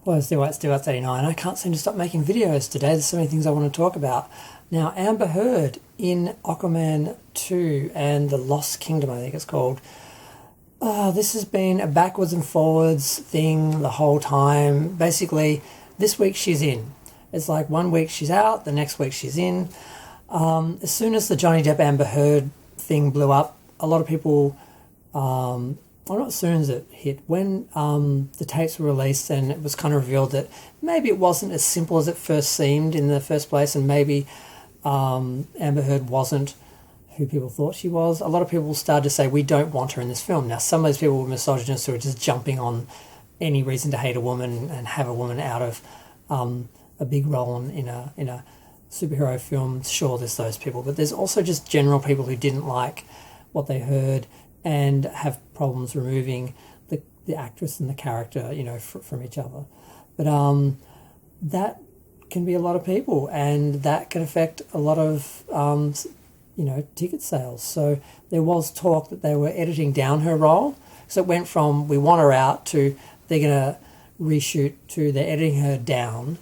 Well, it's Still 89. I can't seem to stop making videos today. There's so many things I want to talk about. Now, Amber Heard in Aquaman 2 and The Lost Kingdom, I think it's called. This has been a backwards and forwards thing the whole time. Basically, this week she's in. It's like 1 week she's out, the next week she's in. As soon as the Johnny Depp Amber Heard thing blew up, a lot of people... well, not as soon as it hit, when the tapes were released and it was kind of revealed that maybe it wasn't as simple as it first seemed in the first place, and maybe Amber Heard wasn't who people thought she was, a lot of people started to say, we don't want her in this film. Now, some of those people were misogynists who were just jumping on any reason to hate a woman and have a woman out of a big role in a superhero film. Sure, there's those people, but there's also just general people who didn't like what they heard and have problems removing the actress and the character, from each other. But that can be a lot of people, and that can affect a lot of, ticket sales. So there was talk that they were editing down her role. So it went from we want her out to they're going to reshoot to they're editing her down.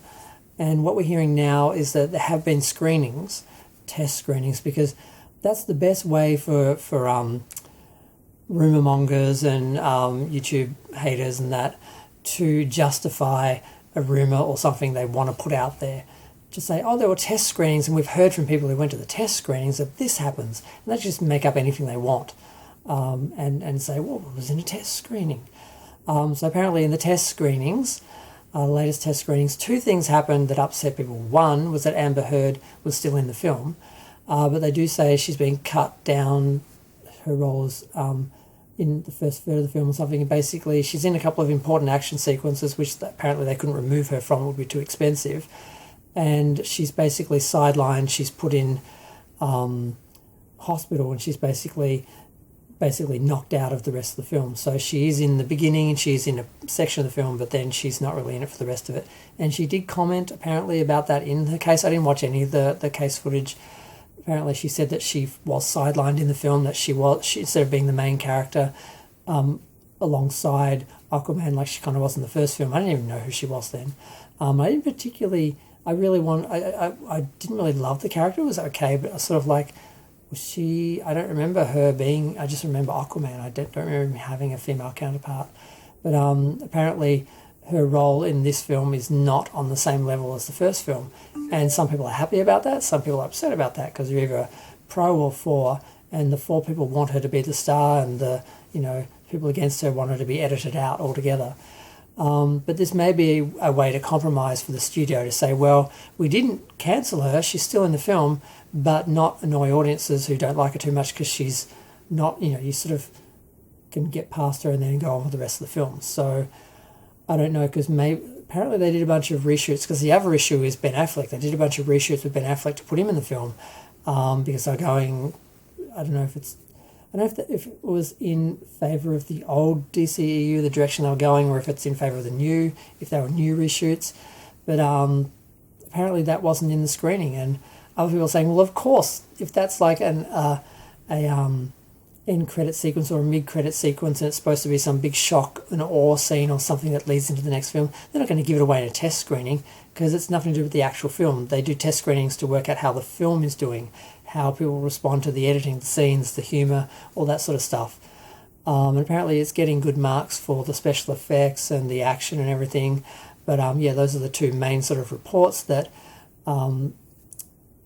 And what we're hearing now is that there have been test screenings, because that's the best way for rumour mongers and YouTube haters and that to justify a rumour or something they want to put out there. To say, there were test screenings and we've heard from people who went to the test screenings that this happens. And they just make up anything they want and say, well, it was in a test screening. So apparently in the test screenings, the latest test screenings, two things happened that upset people. One was that Amber Heard was still in the film, but they do say she's been cut down, her roles in the first third of the film or something. And basically she's in a couple of important action sequences which apparently they couldn't remove her from, it would be too expensive, and she's basically sidelined. She's put in hospital, and she's basically knocked out of the rest of the film. So she is in the beginning and she's in a section of the film, but then she's not really in it for the rest of it. And she did comment apparently about that in her case. I didn't watch any of the case footage. Apparently she said that she was sidelined in the film, that she instead of being the main character alongside Aquaman, like she kind of was in the first film. I didn't even know who she was then. I didn't really love the character. It was okay, but I sort of like, was she, I don't remember her being, I just remember Aquaman. I don't remember having a female counterpart. But apparently her role in this film is not on the same level as the first film. And some people are happy about that. Some people are upset about that, because you're either pro or for, and the for people want her to be the star, and the people against her want her to be edited out altogether. But this may be a way to compromise for the studio to say, well, we didn't cancel her, she's still in the film, but not annoy audiences who don't like her too much, because she's not, you sort of can get past her and then go on with the rest of the film. So I don't know, because apparently they did a bunch of reshoots, because the other issue is Ben Affleck. They did a bunch of reshoots with Ben Affleck to put him in the film, because they're going, I don't know if it was in favour of the old DCEU, the direction they were going, or if it's in favour of if they were new reshoots. But apparently that wasn't in the screening, and other people are saying, well, of course, if that's like an end credit sequence or a mid credit sequence, and it's supposed to be some big shock, an awe scene or something that leads into the next film, they're not going to give it away in a test screening, because it's nothing to do with the actual film. They do test screenings to work out how the film is doing, how people respond to the editing, the scenes, the humour, all that sort of stuff. And apparently it's getting good marks for the special effects and the action and everything. But those are the two main sort of reports, that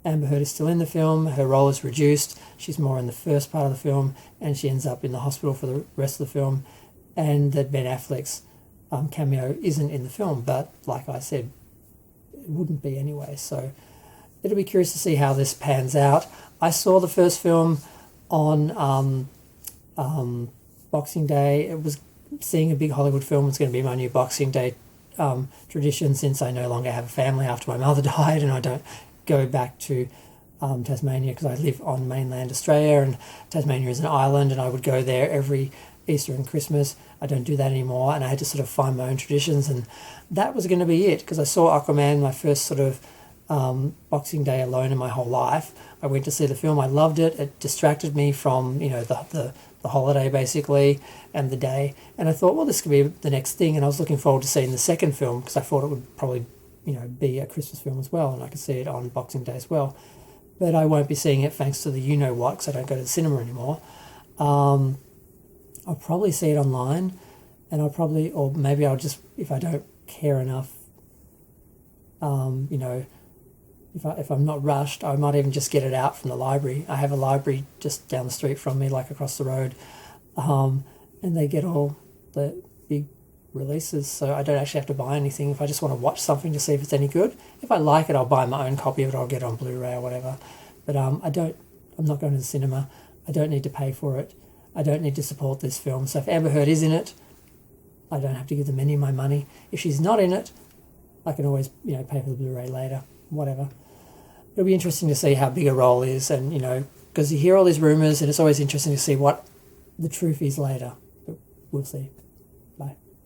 Amber Heard is still in the film, her role is reduced, she's more in the first part of the film, and she ends up in the hospital for the rest of the film, and that Ben Affleck's cameo isn't in the film, but like I said, it wouldn't be anyway. So it'll be curious to see how this pans out. I saw the first film on Boxing Day. It was seeing a big Hollywood film was going to be my new Boxing Day tradition, since I no longer have a family after my mother died, and I don't go back to Tasmania, because I live on mainland Australia, and Tasmania is an island, and I would go there every Easter and Christmas. I don't do that anymore, and I had to sort of find my own traditions, and that was going to be it, because I saw Aquaman, my first sort of Boxing Day alone in my whole life. I went to see the film. I loved it. It distracted me from, the holiday basically and the day. And I thought, well, this could be the next thing. And I was looking forward to seeing the second film because I thought it would probably, be a Christmas film as well. And I could see it on Boxing Day as well. But I won't be seeing it thanks to the you-know-what because I don't go to the cinema anymore. I'll probably see it online, and or maybe I'll just, if I don't care enough, if I'm not rushed, I might even just get it out from the library. I have a library just down the street from me, like across the road, and they get all the big releases, so I don't actually have to buy anything. If I just want to watch something to see if it's any good, if I like it, I'll buy my own copy of it. I'll get it on Blu-ray or whatever. But I'm not going to the cinema. I don't need to pay for it. I don't need to support this film. So if Amber Heard is in it, I don't have to give them any of my money. If she's not in it, I can always, pay for the Blu-ray later, whatever. It'll be interesting to see how big a role is, and, because you hear all these rumours, and it's always interesting to see what the truth is later. But we'll see.